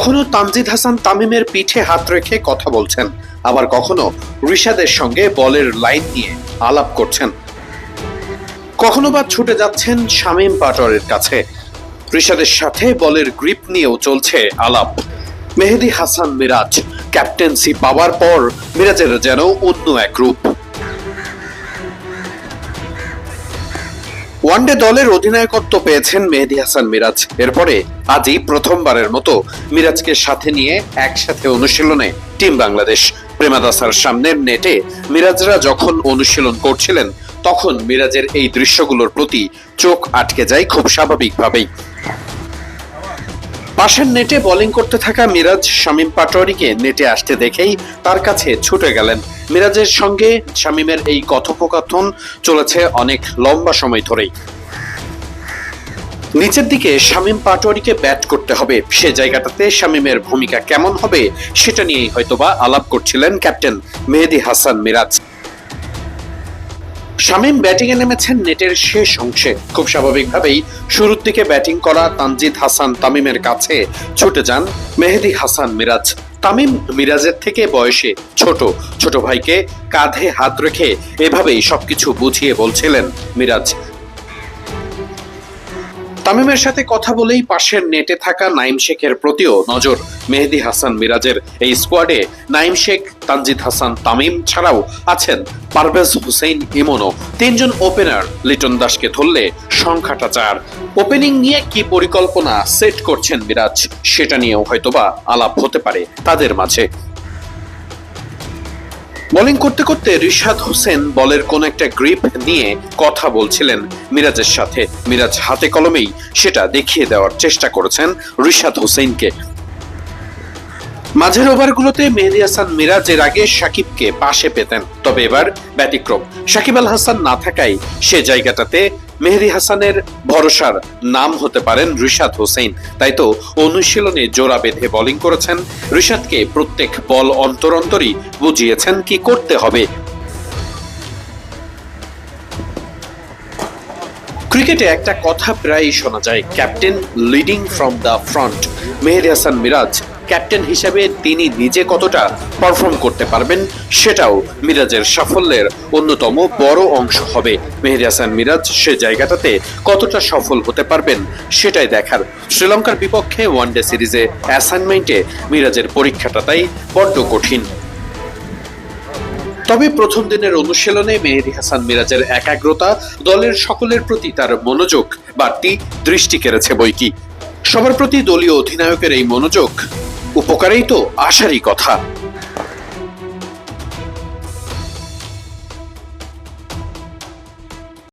কখনো তানজিদ হাসান তামিমের পিঠে হাত রেখে কথা বলছেন, আবার কখনো রিশাদের সঙ্গে বলের লাইন নিয়ে আলাপ করছেন, কখনো বা ছুটে যাচ্ছেন শামীম পাটোয়ারির কাছে। রিশাদের সাথে বলের গ্রিপ নিয়েও চলছে আলাপ। মেহেদী হাসান মিরাজ ক্যাপ্টেন্সি পাওয়ার পর মিরাজের যেন অন্য এক রূপ। ওয়ানডে দলের অধিনায়কত্ব পেয়েছেন মেহেদী হাসান মিরাজ। এরপরে আজই প্রথমবারের মতো মিরাজকে সাথে নিয়ে একসাথে অনুশীলনে টিম বাংলাদেশ। প্রেমাদাসার সামনের নেটে মিরাজরা যখন অনুশীলন করছিলেন, তখন মিরাজের এই দৃশ্যগুলোর প্রতি চোখ আটকে যায় খুব স্বাভাবিকভাবেই। পাশের নেটে বোলিং করতে থাকা মিরাজ শামীম পাটোয়ারিকে নেটে আসতে দেখেই তার কাছে ছুটে গেলেন। মিরাজের সঙ্গে শামীমের এই কথোপকথন চলেছে অনেক লম্বা সময় ধরেই। নিচের দিকে শামীম পাটোয়ারিকে ব্যাট করতে হবে, সে জায়গাটাতে শামীমের ভূমিকা কেমন হবে সেটা নিয়েই হয়তোবা আলাপ করছিলেন ক্যাপ্টেন মেহেদী হাসান মিরাজ। শামীম ব্যাটিং এ নেমেছেন নেটের শেষ অংশে। খুব স্বাভাবিকভাবেই শুরুর দিকে ব্যাটিং করা তানজিদ হাসান তামিমের কাছে ছুটে যান মেহেদী হাসান মিরাজ। তামিম মিরাজের থেকে বয়সে ছোট, ছোট ভাইকে কাঁধে হাত রেখে এভাবেই সবকিছু বুঝিয়ে বলছিলেন মিরাজ। তামিমের সাথে কথা বলেই পাশের নেটে থাকা নাইম শেখের প্রতিও নজর মেহেদী হাসান মিরাজের। এই স্কোয়াডে নাইম শেখ, তানজিদ হাসান তামিম ছাড়াও আছেন পারভেজ হোসেন ইমনও। তিনজন ওপেনার লিটন দাসকে ধরলে সংখ্যাটা 4। ওপেনিং নিয়ে কি পরিকল্পনা সেট করছেন মিরাজ, সেটা নিয়েও হয়তোবা আলাপ হতে পারে তাদের মাঝে। বোলিং করতে করতে রিশাদ হোসেন বলের কোন একটা গ্রিপ নিয়ে কথা বলছিলেন মিরাজের সাথে। মিরাজ হাতে কলমেই সেটা দেখিয়ে দেওয়ার চেষ্টা করেছেন রিশাদ হোসেনকে। মাঝের ওভারগুলোতে মেহেদী হাসান মিরাজ এর আগে সাকিবকে পাশে পেতেন, তবে এবার ব্যতিক্রম। সাকিব আল হাসান না থাকায় সে জায়গাটাতে মেহেদী হাসানের ভরসার নাম হতে পারেন রিশাদ হোসেন। তাই তো অনুশীলনে জোড়া বেঁধে বোলিং করেছেন। রিশাদকে প্রত্যেক বল অন্তর অন্তরই বুঝিয়েছেন কি করতে হবে। ক্রিকেটে একটা কথা প্রায়ই শোনা যায়, captain leading from the front. Mehedi Hasan Miraz captain হিসেবে তিনি নিজে কতটা পারফর্ম করতে পারবেন সেটাও মিরাজের সাফল্যের অন্যতম বড় অংশ হবে। মেহেদী হাসান মিরাজ সে জায়গাটাতে কতটা সফল হতে পারবেন সেটাই দেখার। শ্রীলঙ্কার বিপক্ষে ওয়ানডে সিরিজে অ্যাসাইনমেন্টে মিরাজের পরীক্ষাটা তাই বড্ড কঠিন। তবে প্রথম দিনের অনুশীলনে মেহেদী হাসান মিরাজের একাগ্রতা, দলের সকলের প্রতি তার মনোযোগ বাড়তি দৃষ্টি কেড়েছে বইকি। সবার প্রতি দলীয় অধিনায়কের এই মনোযোগ উপকারেই তো আসারই কথা।